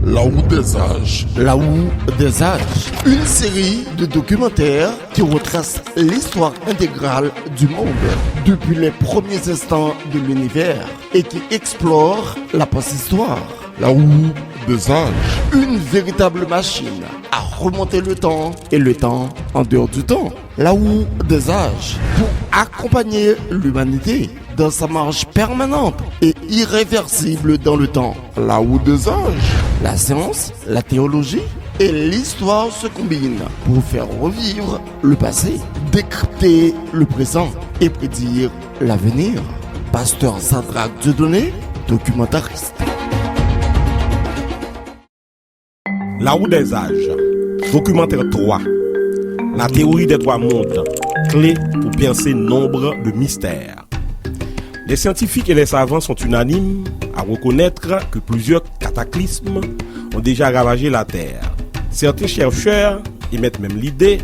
La Roue des âges. La Roue des âges. Une série de documentaires qui retrace l'histoire intégrale du monde depuis les premiers instants de l'univers et qui explore la post-histoire. La Roue des âges. Une véritable machine à remonter le temps et le temps en dehors du temps. La Roue des âges pour accompagner l'humanité dans sa marche permanente et irréversible dans le temps. La Roue des âges. La science, la théologie et l'histoire se combinent pour faire revivre le passé, décrypter le présent et prédire l'avenir. Pasteur Sadrach Dieudonné, documentariste. La Roue des âges, documentaire 3. La théorie des trois mondes, clé pour percer nombre de mystères. Les scientifiques et les savants sont unanimes à reconnaître que plusieurs cataclysmes ont déjà ravagé la Terre. Certains chercheurs émettent même l'idée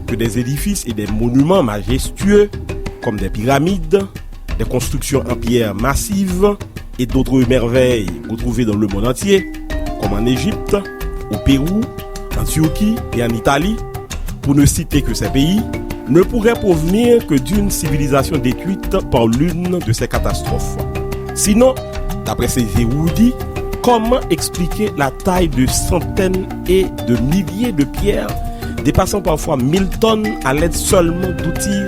que des édifices et des monuments majestueux, comme des pyramides, des constructions en pierre massives et d'autres merveilles retrouvées dans le monde entier, comme en Égypte, au Pérou, en Turquie et en Italie, pour ne citer que ces pays, ne pourrait provenir que d'une civilisation détruite par l'une de ces catastrophes. Sinon, d'après ces érudits, comment expliquer la taille de centaines et de milliers de pierres, dépassant parfois 1000 tonnes à l'aide seulement d'outils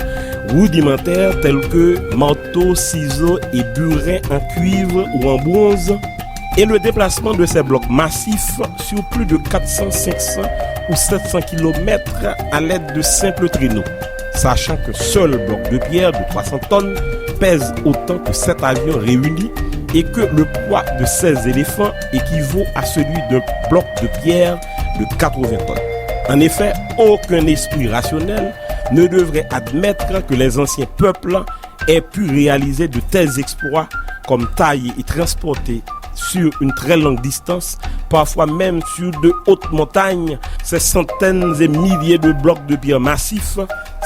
rudimentaires tels que marteaux, ciseaux et burins en cuivre ou en bronze, et le déplacement de ces blocs massifs sur plus de 400, 500 ou 700 km à l'aide de simples traîneaux, sachant que seul bloc de pierre de 300 tonnes pèse autant que 7 avions réunis et que le poids de 16 éléphants équivaut à celui d'un bloc de pierre de 80 tonnes. En effet, aucun esprit rationnel ne devrait admettre que les anciens peuples aient pu réaliser de tels exploits comme tailler et transporter sur une très longue distance, parfois même sur de hautes montagnes, ces centaines et milliers de blocs de pierre massifs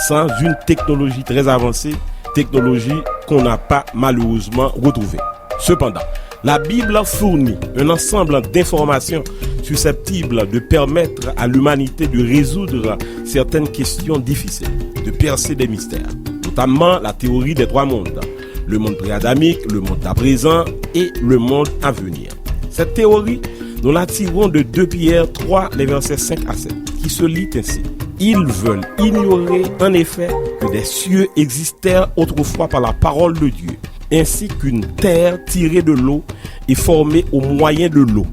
sans une technologie très avancée, technologie qu'on n'a pas malheureusement retrouvée. Cependant, la Bible fournit un ensemble d'informations susceptibles de permettre à l'humanité de résoudre certaines questions difficiles, de percer des mystères, notamment la théorie des trois mondes. Le monde pré-adamique, le monde à présent et le monde à venir. Cette théorie, nous la tirons de 2 Pierre 3, les versets 5 à 7, qui se lit ainsi. Ils veulent ignorer en effet que des cieux existèrent autrefois par la parole de Dieu, ainsi qu'une terre tirée de l'eau et formée au moyen de l'eau,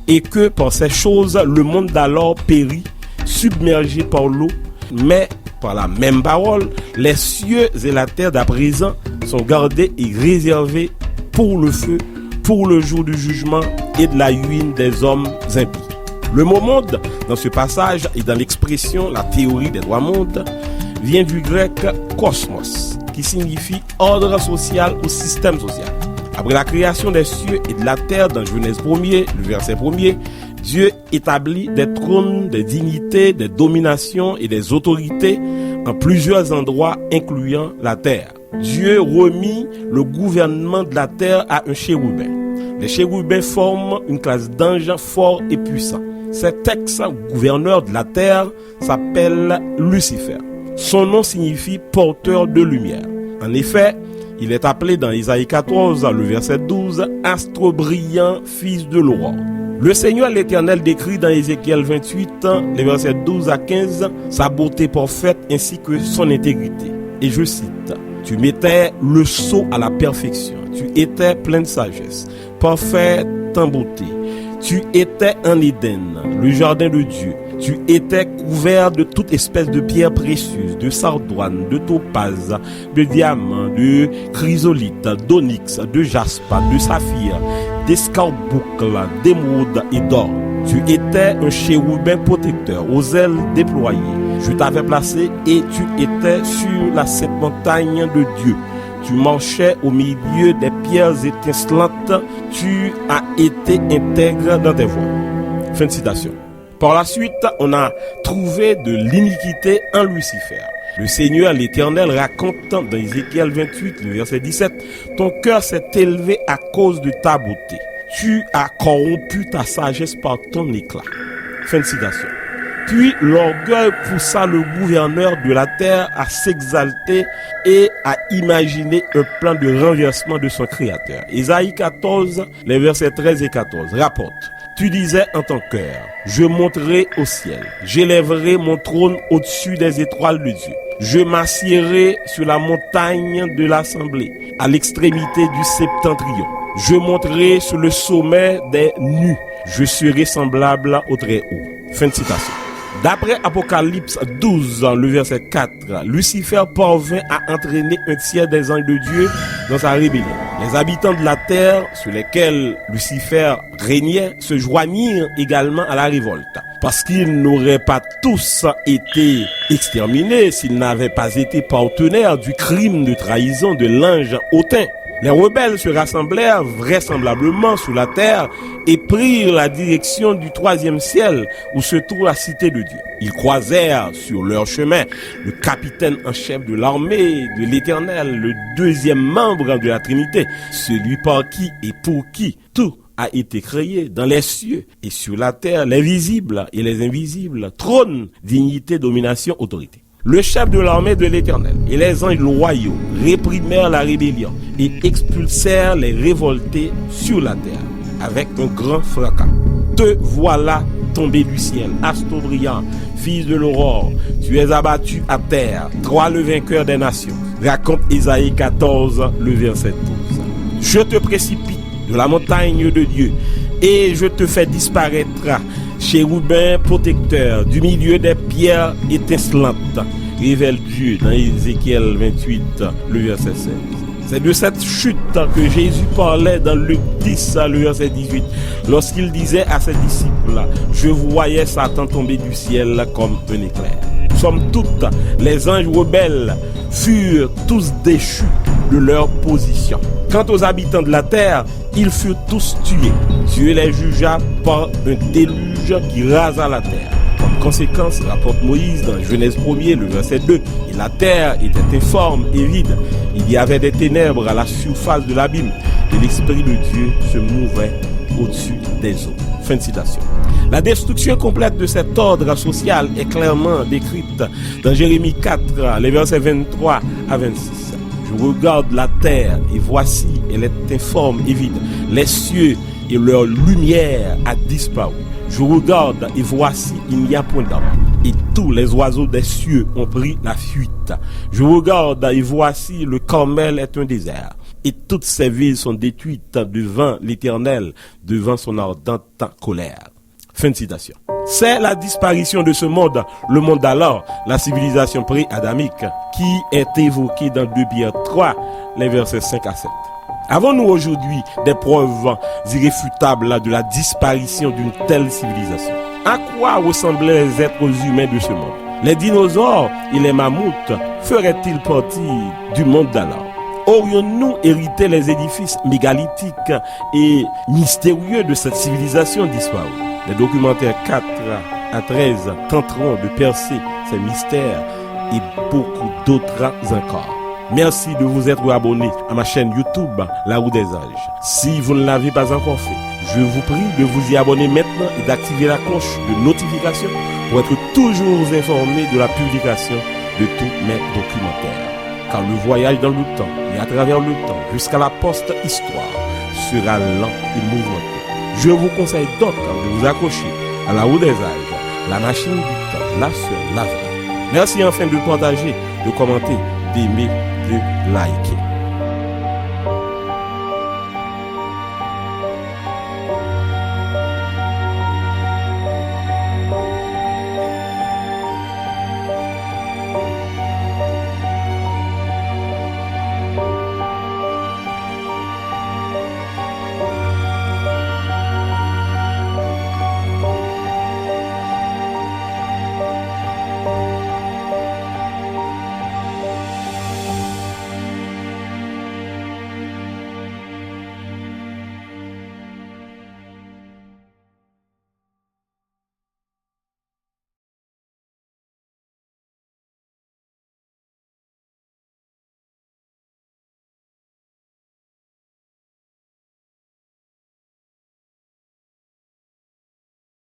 et que par ces choses le monde d'alors périt, submergé par l'eau, mais par la même parole, les cieux et la terre d'à présent sont gardés et réservés pour le feu, pour le jour du jugement et de la ruine des hommes impies. Le mot monde, dans ce passage et dans l'expression la théorie des trois mondes, vient du grec cosmos, qui signifie ordre social ou système social. Après la création des cieux et de la terre dans Genèse 1er, le verset 1er, Dieu établit des trônes, des dignités, des dominations et des autorités en plusieurs endroits, incluant la terre. Dieu remit le gouvernement de la terre à un chérubin. Les chérubins forment une classe d'anges forts et puissants. Cet ex-gouverneur de la terre s'appelle Lucifer. Son nom signifie porteur de lumière. En effet, il est appelé dans Isaïe 14, le verset 12, astre brillant, fils de l'aurore. Le Seigneur l'Éternel décrit dans Ézéchiel 28, les versets 12 à 15, sa beauté parfaite ainsi que son intégrité. Et je cite, « Tu mettais le sceau à la perfection, tu étais plein de sagesse, parfaite en beauté. Tu étais en Éden, le jardin de Dieu. Tu étais couvert de toute espèce de pierres précieuses, de sardoine, de topaze, de diamants, de chrysolite, d'onyx, de jaspe, de saphir, d'escarboucle, d'émeraude et d'or. Tu étais un chérubin protecteur, aux ailes déployées. Je t'avais placé et tu étais sur la sainte montagne de Dieu. Tu marchais au milieu des pierres étincelantes. Tu as été intègre dans tes voies. » Fin de citation. Par la suite, on a trouvé de l'iniquité en Lucifer. Le Seigneur, l'Éternel, raconte dans Ézéchiel 28, le verset 17, « Ton cœur s'est élevé à cause de ta beauté. tu as corrompu ta sagesse par ton éclat. Fin de citation. Puis l'orgueil poussa le gouverneur de la terre à s'exalter et à imaginer un plan de renversement de son créateur. Ésaïe 14, les versets 13 et 14 rapportent: tu disais en ton cœur, je monterai au ciel, j'élèverai mon trône au-dessus des étoiles de Dieu. Je m'assiérai sur la montagne de l'assemblée, à l'extrémité du septentrion. Je monterai sur le sommet des nues. Je serai semblable au Très-Haut. Fin de citation. D'après Apocalypse 12, le verset 4, Lucifer parvint à entraîner un tiers des anges de Dieu dans sa rébellion. Les habitants de la terre, sur lesquels Lucifer régnait, se joignirent également à la révolte. Parce qu'ils n'auraient pas tous été exterminés s'ils n'avaient pas été partenaires du crime de trahison de l'ange hautain. Les rebelles se rassemblèrent vraisemblablement sous la terre et prirent la direction du 3e ciel où se trouve la cité de Dieu. Ils croisèrent sur leur chemin le capitaine en chef de l'armée de l'Éternel, le 2e membre de la Trinité, celui par qui et pour qui tout a été créé dans les cieux et sur la terre, les visibles et les invisibles, trône, dignité, domination, autorité. Le chef de l'armée de l'Éternel et les anges loyaux réprimèrent la rébellion et expulsèrent les révoltés sur la terre avec un grand fracas. Te voilà tombé du ciel, astre brillant, fils de l'aurore, tu es abattu à terre, toi le vainqueur des nations. Raconte Ésaïe 14, le verset 12. Je te précipite de la montagne de Dieu et je te fais disparaître, chérubin protecteur, du milieu des pierres étincelantes, révèle Dieu dans Ézéchiel 28, le verset 16. C'est de cette chute que Jésus parlait dans Luc 10, le verset 18, lorsqu'il disait à ses disciples: je voyais Satan tomber du ciel comme un éclair. Somme toute, les anges rebelles furent tous déchus de leur position. Quant aux habitants de la terre, ils furent tous tués. Dieu les jugea par un déluge qui rasa la terre. Comme conséquence, rapporte Moïse dans Genèse 1er, le verset 2, et la terre était informe et vide. Il y avait des ténèbres à la surface de l'abîme, et l'Esprit de Dieu se mouvait au-dessus des eaux. Fin de citation. La destruction complète de cet ordre social est clairement décrite dans Jérémie 4, les versets 23 à 26. Je regarde la terre et voici, elle est informe et vide. Les cieux et leur lumière a disparu. Je regarde et voici, il n'y a point d'homme. Et tous les oiseaux des cieux ont pris la fuite. Je regarde et voici, le Carmel est un désert. Et toutes ces villes sont détruites devant l'Éternel, devant son ardente colère. Fin de citation. C'est la disparition de ce monde, le monde d'alors, la civilisation pré-adamique, qui est évoquée dans 2 Pierre 3, les versets 5 à 7. Avons-nous aujourd'hui des preuves irréfutables de la disparition d'une telle civilisation? À quoi ressemblaient les êtres humains de ce monde? Les dinosaures et les mammouths feraient-ils partie du monde d'alors? Aurions-nous hérité les édifices mégalithiques et mystérieux de cette civilisation disparue? Les documentaires 4 à 13 tenteront de percer ces mystères et beaucoup d'autres encore. Merci de vous être abonné à ma chaîne YouTube, La Roue des Âges. Si vous ne l'avez pas encore fait, je vous prie de vous y abonner maintenant et d'activer la cloche de notification pour être toujours informé de la publication de tous mes documentaires. Car le voyage dans le temps et à travers le temps jusqu'à la post-histoire sera lent et mouvementé. Je vous conseille donc de vous accrocher à La Roue des Âges, la machine du temps, la seule, la vraie. Merci enfin de partager, de commenter, d'aimer, de liker.